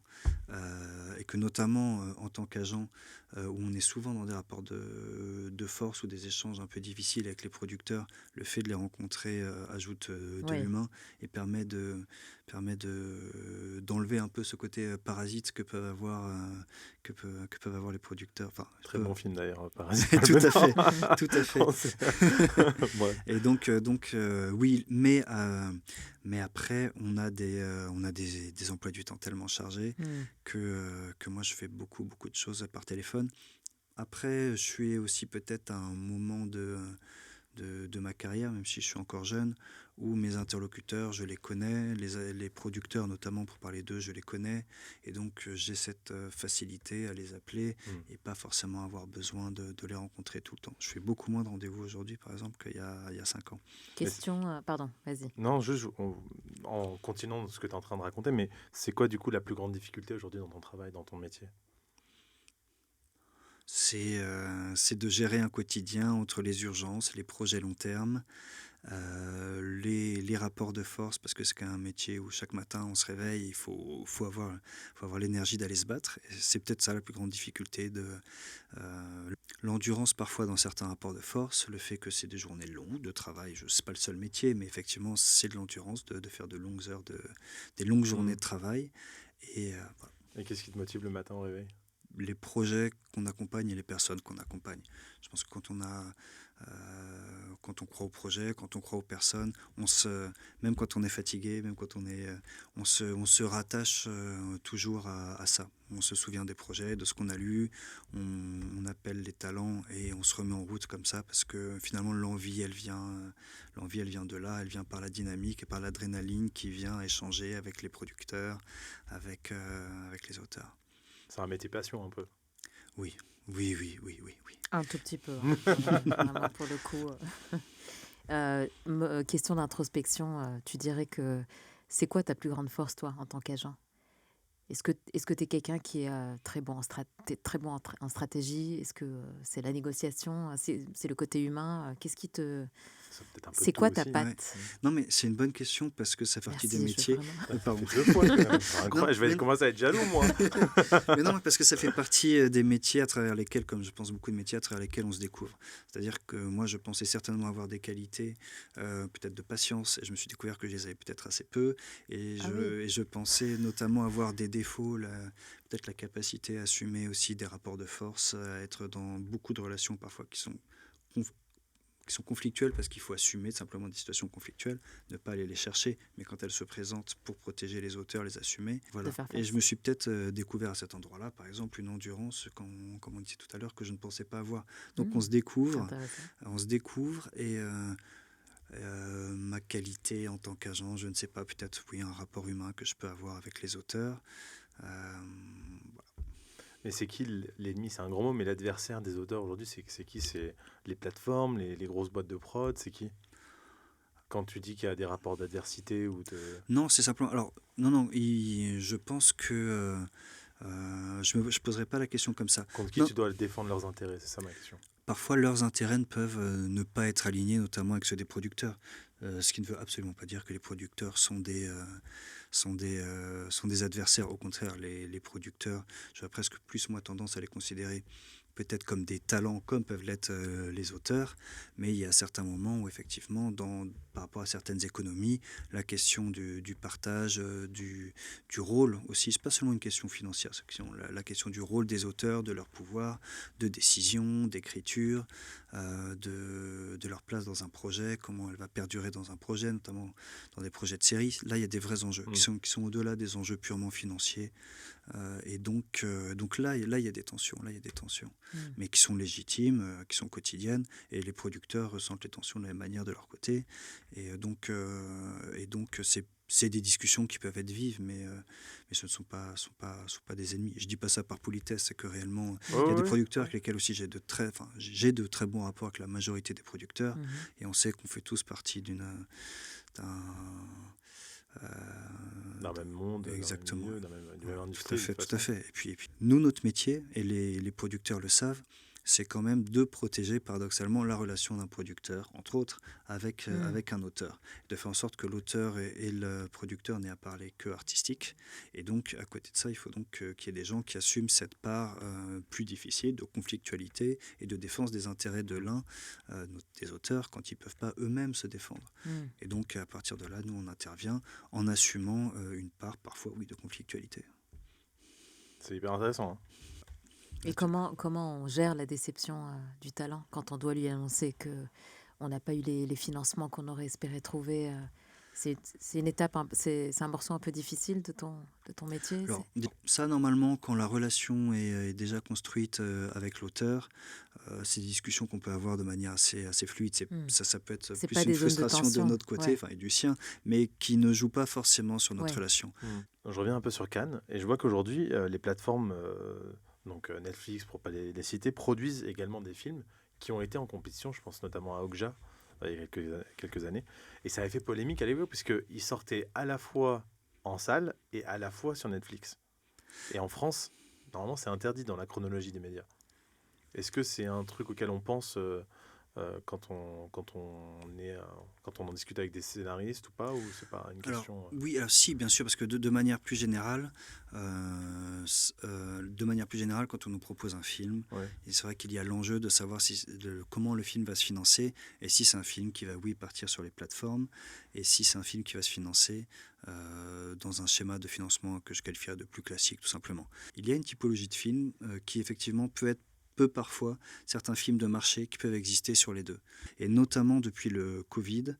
et que notamment en tant qu'agent, où on est souvent dans des rapports de force ou des échanges un peu difficiles avec les producteurs, le fait de les rencontrer ajoute de Oui. l'humain et d'enlever un peu ce côté parasite que peuvent avoir les producteurs. Enfin, Très bon film d'ailleurs, Parasite. tout à fait, tout à fait. Ouais. Et donc oui, mais après, on a des emplois du temps tellement chargés Mm. que moi, je fais beaucoup, beaucoup de choses par téléphone. Après, je suis aussi peut-être à un moment de ma carrière, même si je suis encore jeune, où mes interlocuteurs, je les connais, les producteurs notamment, pour parler d'eux, je les connais, et donc j'ai cette facilité à les appeler et pas forcément avoir besoin de les rencontrer tout le temps. Je fais beaucoup moins de rendez-vous aujourd'hui, par exemple, qu'il y a 5 ans. Question, pardon, vas-y. Non, juste en continuant ce que tu es en train de raconter, mais c'est quoi du coup la plus grande difficulté aujourd'hui dans ton travail, dans ton métier? C'est de gérer un quotidien entre les urgences, les projets long terme, les rapports de force, parce que c'est quand même un métier où chaque matin on se réveille, il faut avoir l'énergie d'aller se battre. Et c'est peut-être ça la plus grande difficulté, l'endurance parfois dans certains rapports de force, le fait que c'est des journées longues de travail. C'est pas le seul métier, mais effectivement c'est de l'endurance de faire de longues heures, des longues journées de travail. Et voilà. Et qu'est-ce qui te motive le matin au réveil? Les projets qu'on accompagne et les personnes qu'on accompagne. Je pense que quand on croit au projet, quand on croit aux personnes, même quand on est fatigué, même quand on se rattache toujours à ça. On se souvient des projets, de ce qu'on a lu, on appelle les talents et on se remet en route comme ça, parce que finalement l'envie elle vient de là, elle vient par la dynamique et par l'adrénaline qui vient échanger avec les producteurs, avec les auteurs. C'est un métier passion un peu. Oui. Un tout petit peu, vraiment pour le coup. Question d'introspection, tu dirais que c'est quoi ta plus grande force, toi, en tant qu'agent? Est-ce que tu es quelqu'un qui est très bon en stratégie? Est-ce que c'est la négociation? C'est le côté humain? Qu'est-ce qui te... C'est peut-être un peu C'est tout quoi ta aussi. patte? Non, mais c'est une bonne question parce que ça fait partie des Merci, je métiers. veux vraiment... Pardon. Ça fait 2 fois, quand même. C'est incroyable. Non, Je vais mais- commencer à être jaloux, moi. Mais non, parce que ça fait partie des métiers à travers lesquels, comme je pense beaucoup de métiers à travers lesquels on se découvre. C'est-à-dire que moi, je pensais certainement avoir des qualités, peut-être de patience, et je me suis découvert que je les avais peut-être assez peu. Et Ah oui. je pensais notamment avoir des défauts, peut-être la capacité à assumer aussi des rapports de force, à être dans beaucoup de relations parfois qui sont conflictuelles, parce qu'il faut assumer simplement des situations conflictuelles, ne pas aller les chercher, mais quand elles se présentent pour protéger les auteurs, les assumer. Voilà. De faire Et face. je me suis peut-être découvert à cet endroit-là, par exemple, une endurance, comme on disait tout à l'heure, que je ne pensais pas avoir. Donc on se C'est découvre, intéressant. et ma qualité en tant qu'agent, je ne sais pas, peut-être oui, un rapport humain que je peux avoir avec les auteurs. Voilà. Mais c'est qui l'ennemi? C'est un grand mot, mais l'adversaire des auteurs aujourd'hui, c'est qui? C'est les plateformes, les grosses boîtes de prod, c'est qui? Quand tu dis qu'il y a des rapports d'adversité ou de... Non, c'est simplement. Alors, non, je pense que je ne poserai pas la question comme ça. Contre qui Non. tu dois défendre leurs intérêts, c'est ça ma question. Parfois, leurs intérêts peuvent ne pas être alignés, notamment avec ceux des producteurs. Ce qui ne veut absolument pas dire que les producteurs sont des adversaires. Au contraire, les producteurs, j'aurais presque plus moi tendance à les considérer peut-être comme des talents, comme peuvent l'être les auteurs, mais il y a certains moments où effectivement, par rapport à certaines économies, la question du partage, du rôle aussi, c'est pas seulement une question financière, c'est la question du rôle des auteurs, de leur pouvoir, de décision, d'écriture, de leur place dans un projet, comment elle va perdurer dans un projet, notamment dans des projets de série. Là, il y a des vrais enjeux qui sont au-delà des enjeux purement financiers. Et donc là, il y a des tensions, mais qui sont légitimes, qui sont quotidiennes, et les producteurs ressentent les tensions de la même manière de leur côté. Et donc c'est des discussions qui peuvent être vives, mais ce ne sont pas des ennemis. Je dis pas ça par politesse, c'est que réellement, il y a des producteurs avec lesquels aussi j'ai de très bons rapports avec la majorité des producteurs, et on sait qu'on fait tous partie d'un même monde, exactement, d'un même milieu, d'une même industrie. Tout à fait. Et puis, nous, notre métier, et les producteurs le savent, c'est quand même de protéger paradoxalement la relation d'un producteur, entre autres, avec un auteur. De faire en sorte que l'auteur et le producteur n'aient à parler que artistique. Et donc, à côté de ça, il faut donc qu'il y ait des gens qui assument cette part plus difficile de conflictualité et de défense des intérêts de l'un, des auteurs, quand ils ne peuvent pas eux-mêmes se défendre. Et donc, à partir de là, nous, on intervient en assumant une part, parfois, oui, de conflictualité. C'est hyper intéressant. Hein. Et comment on gère la déception du talent quand on doit lui annoncer qu'on n'a pas eu les financements qu'on aurait espéré trouver c'est une étape, c'est un morceau un peu difficile de ton métier. Alors, ça, normalement, quand la relation est déjà construite avec l'auteur, c'est des discussions qu'on peut avoir de manière assez fluide. Ça peut être plus une frustration de notre côté, et du sien, mais qui ne joue pas forcément sur notre relation. Je reviens un peu sur Cannes, et je vois qu'aujourd'hui, les plateformes, donc Netflix, pour ne pas les citer, produisent également des films qui ont été en compétition, je pense notamment à Okja, il y a quelques années. Et ça avait fait polémique à l'époque, puisqu'ils sortaient à la fois en salle et à la fois sur Netflix. Et en France, normalement, c'est interdit dans la chronologie des médias. Est-ce que c'est un truc auquel on pense quand on en discute avec des scénaristes ou pas, ou c'est pas une question Oui, alors si, bien sûr, parce que de manière plus générale, quand on nous propose un film, et c'est vrai qu'il y a l'enjeu de savoir comment le film va se financer, et si c'est un film qui va, partir sur les plateformes, et si c'est un film qui va se financer dans un schéma de financement que je qualifierais de plus classique, tout simplement. Il y a une typologie de film qui, effectivement, peut parfois certains films de marché qui peuvent exister sur les deux. Et notamment depuis le Covid,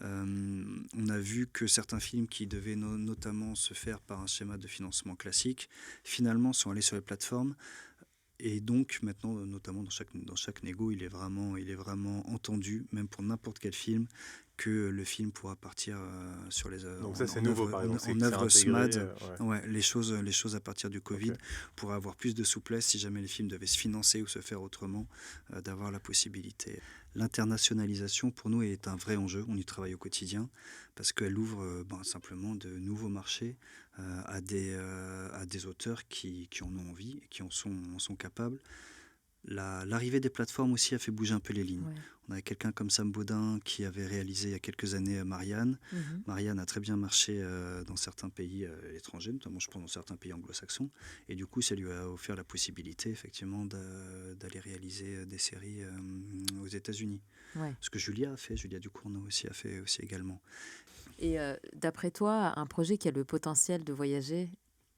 on a vu que certains films qui devaient notamment se faire par un schéma de financement classique, finalement sont allés sur les plateformes. Et donc maintenant, notamment dans chaque négo, il est vraiment entendu, même pour n'importe quel film, que le film pourra partir sur les donc ça c'est nouveau par exemple, en œuvre SMAD, les choses à partir du Covid, pour avoir plus de souplesse si jamais les films devaient se financer ou se faire autrement, d'avoir la possibilité. L'internationalisation pour nous est un vrai enjeu, on y travaille au quotidien parce qu'elle ouvre simplement de nouveaux marchés à des auteurs qui en ont envie et qui en sont capables. L'arrivée des plateformes aussi a fait bouger un peu les lignes. On avait quelqu'un comme Sam Baudin qui avait réalisé il y a quelques années Marianne. Marianne a très bien marché dans certains pays étrangers, notamment je pense dans certains pays anglo-saxons. Et du coup, ça lui a offert la possibilité effectivement d'aller réaliser des séries aux États-Unis. Ce que Julia Ducournau aussi a fait aussi également. Et d'après toi, un projet qui a le potentiel de voyager,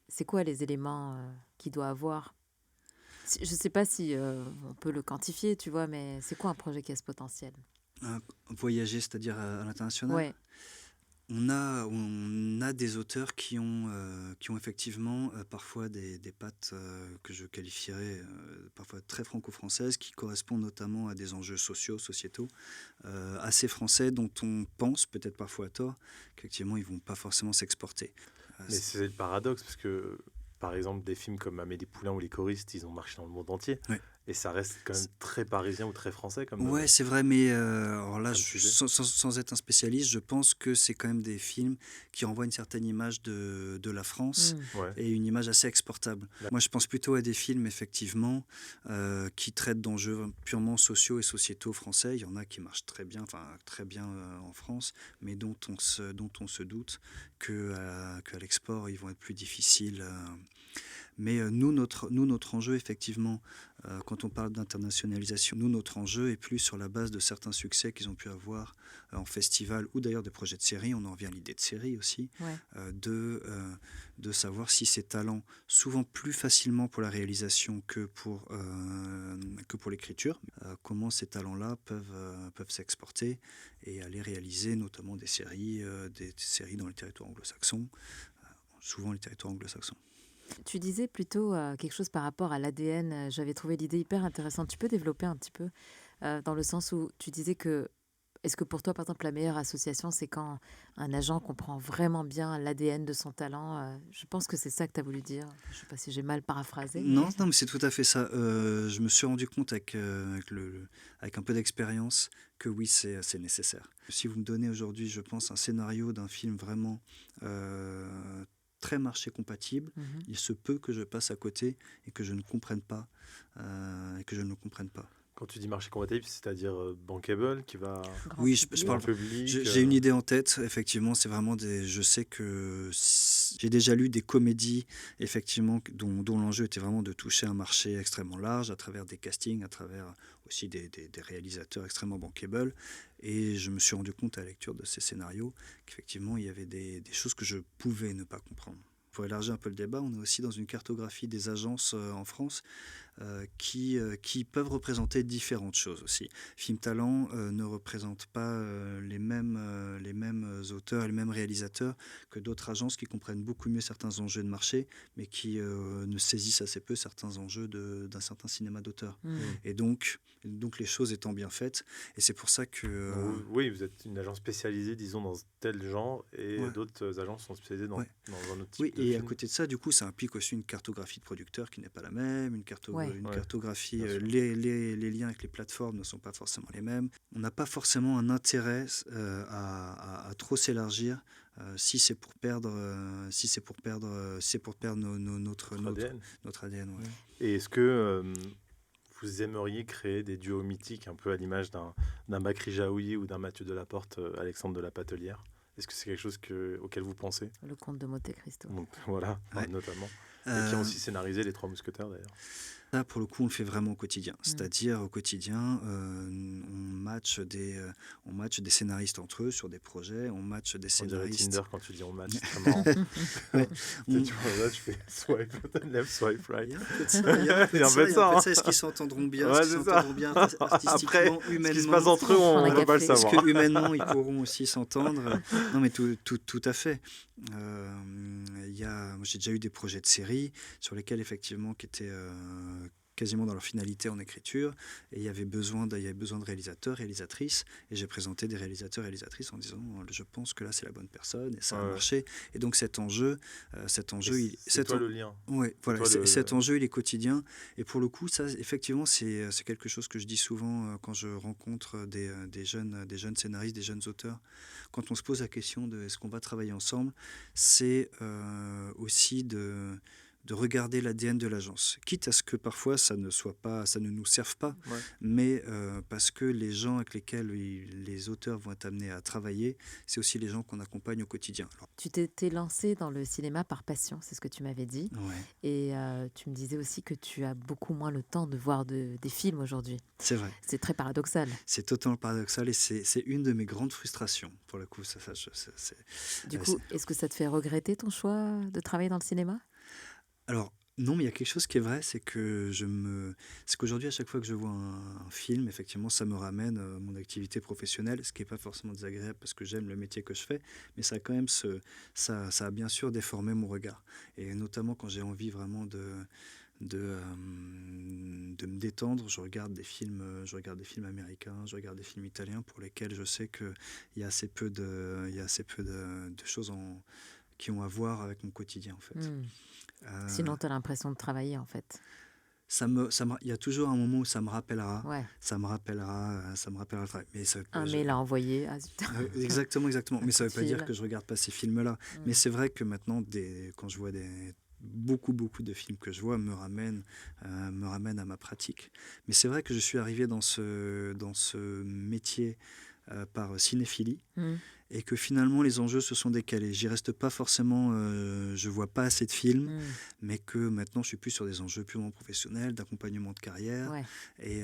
c'est quoi les éléments qu'il doit avoir ? Je ne sais pas si on peut le quantifier, tu vois, mais c'est quoi un projet qui a ce potentiel ? Voyager, c'est-à-dire à l'international ? On a des auteurs qui ont effectivement parfois des pattes que je qualifierais parfois très franco-françaises, qui correspondent notamment à des enjeux sociétaux, assez français, dont on pense, peut-être parfois à tort, qu'effectivement ils ne vont pas forcément s'exporter. Mais c'est le paradoxe, parce que par exemple, des films comme Amélie Poulain ou Les Choristes, ils ont marché dans le monde entier. Et ça reste quand même très parisien ou très français. C'est vrai, mais alors là, sans être un spécialiste, je pense que c'est quand même des films qui renvoient une certaine image de la France et une image assez exportable. Moi, je pense plutôt à des films, effectivement, qui traitent d'enjeux purement sociaux et sociétaux français. Il y en a qui marchent très bien en France, mais dont on se doute qu'à l'export, ils vont être plus difficiles. Mais nous, notre enjeu, effectivement, quand on parle d'internationalisation, notre enjeu est plus sur la base de certains succès qu'ils ont pu avoir en festival ou d'ailleurs des projets de série. On en revient à l'idée de série aussi, de savoir si ces talents, souvent plus facilement pour la réalisation que pour l'écriture, comment ces talents-là peuvent s'exporter et aller réaliser notamment des séries dans les territoires anglo-saxons, souvent les territoires anglo-saxons. Tu disais plutôt quelque chose par rapport à l'ADN. J'avais trouvé l'idée hyper intéressante. Tu peux développer un petit peu dans le sens où tu disais que, est-ce que pour toi, par exemple, la meilleure association, c'est quand un agent comprend vraiment bien l'ADN de son talent Je pense que c'est ça que tu as voulu dire. Je ne sais pas si j'ai mal paraphrasé. Non, mais c'est tout à fait ça. Je me suis rendu compte avec un peu d'expérience que oui, c'est nécessaire. Si vous me donnez aujourd'hui, je pense, un scénario d'un film vraiment très marché compatible, il se peut que je passe à côté et que je ne comprenne pas. Quand tu dis marché compatible, c'est-à-dire bankable qui va Oui, je parle. public. J'ai une idée en tête, effectivement, c'est vraiment je sais que j'ai déjà lu des comédies, effectivement, dont l'enjeu était vraiment de toucher un marché extrêmement large à travers des castings, à travers aussi des réalisateurs extrêmement bankable. Et je me suis rendu compte à la lecture de ces scénarios qu'effectivement, il y avait des choses que je pouvais ne pas comprendre. Pour élargir un peu le débat, on est aussi dans une cartographie des agences en France qui peuvent représenter différentes choses aussi. Film Talent ne représente pas les mêmes auteurs et les mêmes réalisateurs que d'autres agences qui comprennent beaucoup mieux certains enjeux de marché, mais qui ne saisissent assez peu certains enjeux d'un certain cinéma d'auteur. Et donc les choses étant bien faites, et c'est pour ça que... Oui, vous êtes une agence spécialisée, disons, dans tel genre, et d'autres agences sont spécialisées dans un autre type de et film. à côté de ça, du coup, ça implique aussi une cartographie de producteurs qui n'est pas la même, une cartographie, les liens avec les plateformes ne sont pas forcément les mêmes. On n'a pas forcément un intérêt à trop s'élargir si c'est pour perdre notre ADN. Ouais. Et est-ce que vous aimeriez créer des duos mythiques un peu à l'image d'un Bakri Jaoui ou d'un Mathieu Delaporte, Alexandre de la Patelière? Est-ce que c'est quelque chose auquel vous pensez? Le comte de Monte Cristo. Donc, voilà, notamment. Et qui ont aussi scénarisé Les Trois Mousquetaires, d'ailleurs. Ça, pour le coup, on le fait vraiment au quotidien. C'est-à-dire, au quotidien, on match des scénaristes entre eux sur des projets, on match des scénaristes... On dirait Tinder quand tu dis on match, c'est très marrant. Tu vois, là, tu fais swipe left, swipe right. Il y a un peu de ça. Est-ce qu'ils s'entendront bien, artistiquement, après, humainement? Ce qui se passe entre eux, on ne va pas le savoir. Est-ce que humainement, ils pourront aussi s'entendre? Non, mais tout à fait. J'ai déjà eu des projets de série sur lesquels, effectivement, qui étaient quasiment dans leur finalité en écriture, et il y avait besoin de réalisateurs, réalisatrices, et j'ai présenté des réalisateurs, réalisatrices en disant je pense que là c'est la bonne personne, et ça a marché. Et donc cet enjeu c'est toi le lien. Ouais, voilà, cet enjeu il est quotidien, et pour le coup ça effectivement c'est quelque chose que je dis souvent quand je rencontre des jeunes scénaristes, des jeunes auteurs. Quand on se pose la question de est-ce qu'on va travailler ensemble, c'est aussi de regarder l'ADN de l'agence, quitte à ce que parfois ça ne nous serve pas, mais parce que les gens avec lesquels les auteurs vont être amenés à travailler, c'est aussi les gens qu'on accompagne au quotidien. Alors, tu t'es lancé dans le cinéma par passion, c'est ce que tu m'avais dit, et tu me disais aussi que tu as beaucoup moins le temps de voir des films aujourd'hui. C'est vrai. C'est très paradoxal. C'est totalement paradoxal, et c'est une de mes grandes frustrations, pour le coup. Du coup, est-ce que ça te fait regretter ton choix de travailler dans le cinéma ? Alors, non, mais il y a quelque chose qui est vrai, c'est qu'aujourd'hui, à chaque fois que je vois un film, effectivement, ça me ramène à mon activité professionnelle, ce qui n'est pas forcément désagréable parce que j'aime le métier que je fais, mais ça a quand même ça a bien sûr déformé mon regard. Et notamment quand j'ai envie vraiment de me détendre, je regarde des films américains, je regarde des films italiens pour lesquels je sais qu'il y a assez peu de choses qui ont à voir avec mon quotidien, en fait. Sinon, tu as l'impression de travailler, en fait. Il y a toujours un moment où ça me rappellera. Ça me rappellera le travail. Mais un mail à envoyer. Exactement. Mais ça ne veut pas dire que je ne regarde pas ces films-là. Mais c'est vrai que maintenant, quand je vois beaucoup de films que je vois me ramènent à ma pratique. Mais c'est vrai que je suis arrivé dans ce métier par cinéphilie. Et que finalement les enjeux se sont décalés. J'y reste pas forcément, je vois pas assez de films, mais que maintenant je suis plus sur des enjeux purement professionnels, d'accompagnement de carrière, et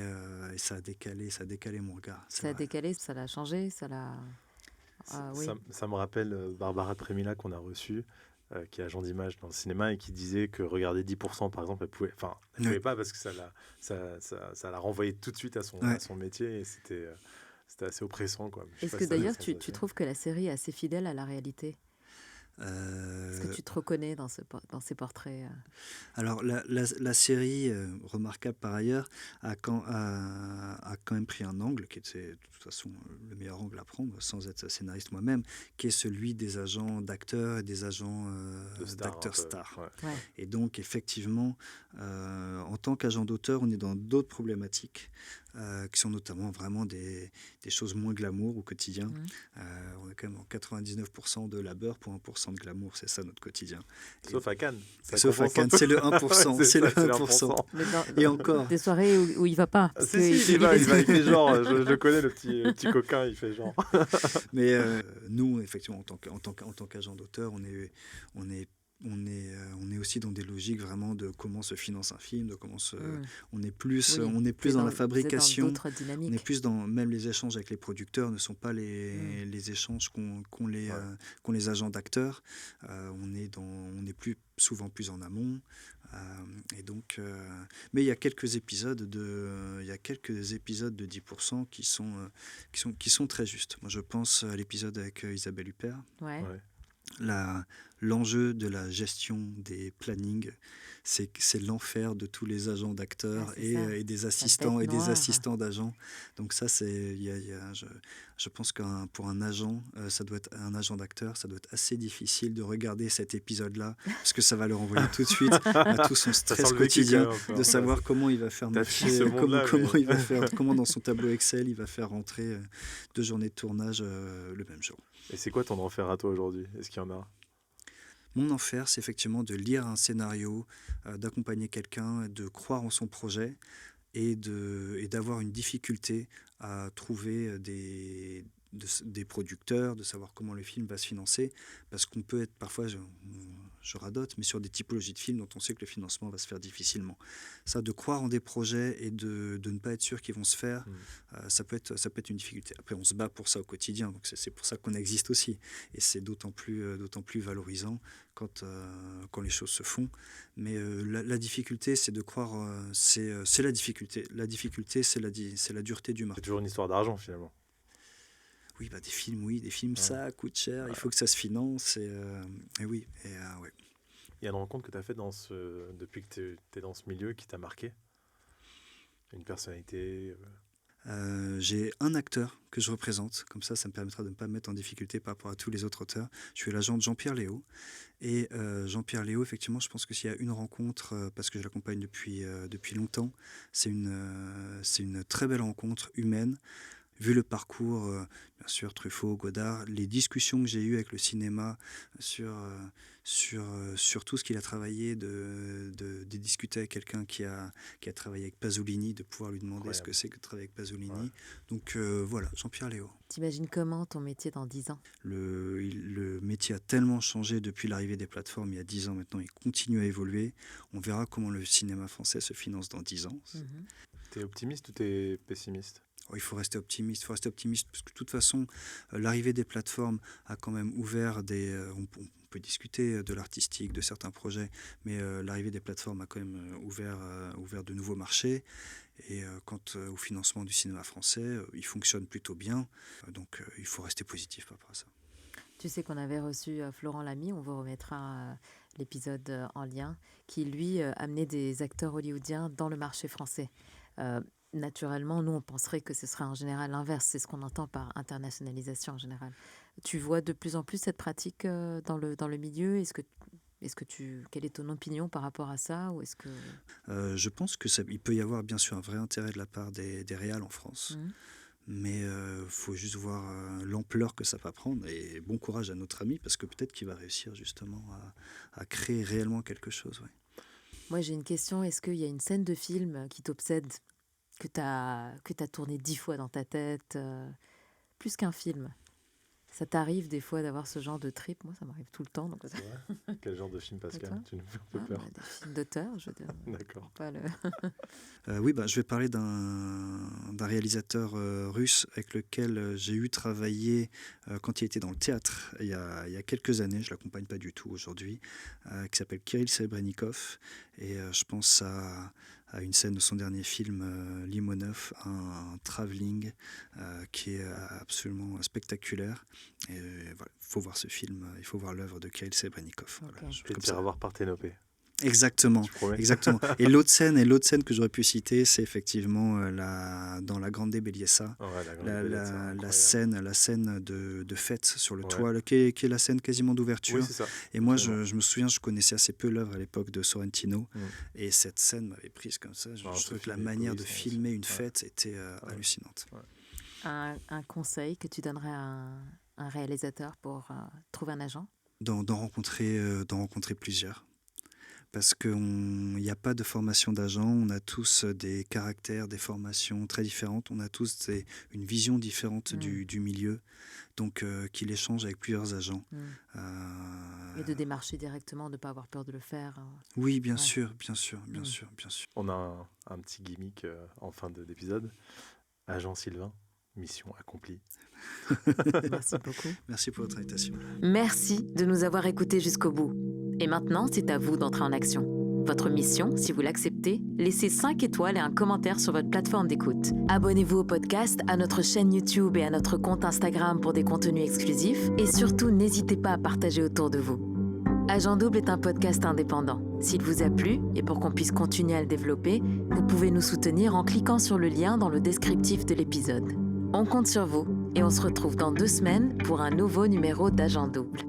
ça a décalé mon regard. Ça a décalé, ça l'a changé, ça l'a... Ça me rappelle Barbara Premila qu'on a reçue, qui est agent d'image dans le cinéma et qui disait que regarder 10% par exemple, elle pouvait pas parce que ça la renvoyait tout de suite à son métier, et c'était assez oppressant, quoi. Est-ce que d'ailleurs tu trouves que la série est assez fidèle à la réalité ? Est-ce que tu te reconnais dans ces portraits Alors la série, remarquable par ailleurs, a quand même pris un angle qui était de toute façon le meilleur angle à prendre sans être scénariste moi-même, qui est celui des agents d'acteurs et des agents d'acteurs stars. Et donc effectivement, en tant qu'agent d'auteur, on est dans d'autres problématiques qui sont notamment vraiment des choses moins glamour au quotidien. On est quand même en 99% de labeur pour 1% de glamour, c'est ça notre quotidien. Sauf à Cannes. Sauf à Cannes, c'est le 1%. c'est le 1%. Mais Et encore. Des soirées où il va pas. Ah, si, il y va avec les genres. Je connais, le petit coquin, il fait genre. Mais nous, effectivement, en tant qu'agent d'auteur, on est aussi dans des logiques vraiment de comment se finance un film, de comment on est plus dans la fabrication, on est plus dans même les échanges avec les producteurs ne sont pas les échanges qu'ont les agents d'acteurs. On est souvent plus en amont. Et donc, mais il y a quelques épisodes de 10% qui sont très justes. Moi, je pense à l'épisode avec Isabelle Huppert. Ouais. L'enjeu de la gestion des plannings, c'est l'enfer de tous les agents d'acteurs et des assistants d'agents. Donc ça, je pense que pour un agent, un agent d'acteur, ça doit être assez difficile de regarder cet épisode-là, parce que ça va leur envoyer tout de suite à tout son stress quotidien, de savoir comment il va faire marcher, comment dans son tableau Excel, il va faire rentrer 2 journées de tournage le même jour. Et c'est quoi ton enfer à toi aujourd'hui? Est-ce qu'il y en a? Mon enfer, c'est effectivement de lire un scénario, d'accompagner quelqu'un, de croire en son projet et d'avoir une difficulté à trouver des producteurs, de savoir comment le film va se financer, parce qu'on peut être parfois, je radote, mais sur des typologies de films dont on sait que le financement va se faire difficilement. Ça, de croire en des projets et de ne pas être sûr qu'ils vont se faire, ça peut être une difficulté. Après, on se bat pour ça au quotidien, donc c'est pour ça qu'on existe aussi. Et c'est d'autant plus valorisant quand les choses se font. Mais la difficulté, c'est de croire, c'est la difficulté. La difficulté, c'est la dureté du marché. C'est toujours une histoire d'argent, finalement. Oui, des films, ça coûte cher, il faut que ça se finance, et oui. Il y a une rencontre que tu as faite depuis que tu es dans ce milieu qui t'a marqué? Une personnalité J'ai un acteur que je représente, comme ça me permettra de ne pas me mettre en difficulté par rapport à tous les autres auteurs. Je suis l'agent de Jean-Pierre Léaud. Et Jean-Pierre Léaud, effectivement, je pense que s'il y a une rencontre, parce que je l'accompagne depuis longtemps, c'est une très belle rencontre humaine. Vu le parcours, bien sûr, Truffaut, Godard, les discussions que j'ai eues avec le cinéma sur tout ce qu'il a travaillé, de discuter avec quelqu'un qui a travaillé avec Pasolini, de pouvoir lui demander ce que c'est que de travailler avec Pasolini. Ouais. Donc voilà, Jean-Pierre Léaud. T'imagines comment ton métier dans 10 ans? Le métier a tellement changé depuis l'arrivée des plateformes il y a 10 ans maintenant, il continue à évoluer. On verra comment le cinéma français se finance dans 10 ans. T'es optimiste ou t'es pessimiste? Il faut rester optimiste parce que de toute façon, l'arrivée des plateformes a quand même ouvert on peut discuter de l'artistique, de certains projets, mais l'arrivée des plateformes a quand même ouvert de nouveaux marchés. Et quant au financement du cinéma français, il fonctionne plutôt bien. Donc il faut rester positif par rapport à ça. Tu sais qu'on avait reçu Florent Lamy, on vous remettra l'épisode en lien, qui lui amenait des acteurs hollywoodiens dans le marché français. Naturellement, nous, on penserait que ce serait en général l'inverse. C'est ce qu'on entend par internationalisation en général. Tu vois de plus en plus cette pratique dans le milieu? Quelle est ton opinion par rapport à ça? Ou est-ce que... Je pense qu'il peut y avoir bien sûr un vrai intérêt de la part des réals en France. Mais faut juste voir l'ampleur que ça va prendre. Et bon courage à notre ami, parce que peut-être qu'il va réussir justement à créer réellement quelque chose. Ouais. Moi, j'ai une question. Est-ce qu'il y a une scène de film qui t'obsède, que tu as tourné 10 fois dans ta tête, plus qu'un film? Ça t'arrive des fois d'avoir ce genre de trip? Moi, ça m'arrive tout le temps. Donc... Quel genre de film, Pascal? Tu nous fais un peu peur. Des films d'auteur, je veux dire. D'accord. Oui, je vais parler d'un réalisateur russe avec lequel j'ai eu travaillé quand il était dans le théâtre il y a quelques années. Je ne l'accompagne pas du tout aujourd'hui, qui s'appelle Kirill Serebrennikov. Et je pense à une scène de son dernier film, Limonov, un travelling qui est absolument spectaculaire. Et voilà, il faut voir ce film, il faut voir l'œuvre de Kirill Serebrennikov. Okay. Voilà, et te faire avoir Parthénopée. Exactement, Tu promets? exactement. Et l'autre scène que j'aurais pu citer, c'est effectivement dans la Grande Bellezza, Ouais, la Grande Bellezza, incroyable. la scène de fête sur le Ouais. toit, qui est la scène quasiment Oui, d'ouverture. c'est ça. Et moi, Absolument. je me souviens, je connaissais assez peu l'œuvre à l'époque de Sorrentino, Mm. et cette scène m'avait prise comme ça. Je ce trouvais que la film est manière de éblouissant filmer aussi. une Ouais. fête était hallucinante. Un conseil que tu donnerais à un réalisateur pour trouver un agent? D'en rencontrer plusieurs. Parce qu'il n'y a pas de formation d'agent, on a tous des caractères, des formations très différentes, on a tous une vision différente du milieu, donc qu'il échange avec plusieurs agents. Et de démarcher directement, de ne pas avoir peur de le faire. Oui, bien Ouais. sûr, bien sûr. On a un petit gimmick en fin d'épisode. Agent Sylvain, mission accomplie. Merci beaucoup. Merci pour votre invitation. Merci de nous avoir écoutés jusqu'au bout. Et maintenant, c'est à vous d'entrer en action. Votre mission, si vous l'acceptez, laissez 5 étoiles et un commentaire sur votre plateforme d'écoute. Abonnez-vous au podcast, à notre chaîne YouTube et à notre compte Instagram pour des contenus exclusifs. Et surtout, n'hésitez pas à partager autour de vous. Agent Double est un podcast indépendant. S'il vous a plu, et pour qu'on puisse continuer à le développer, vous pouvez nous soutenir en cliquant sur le lien dans le descriptif de l'épisode. On compte sur vous et on se retrouve dans 2 semaines pour un nouveau numéro d'Agent Double.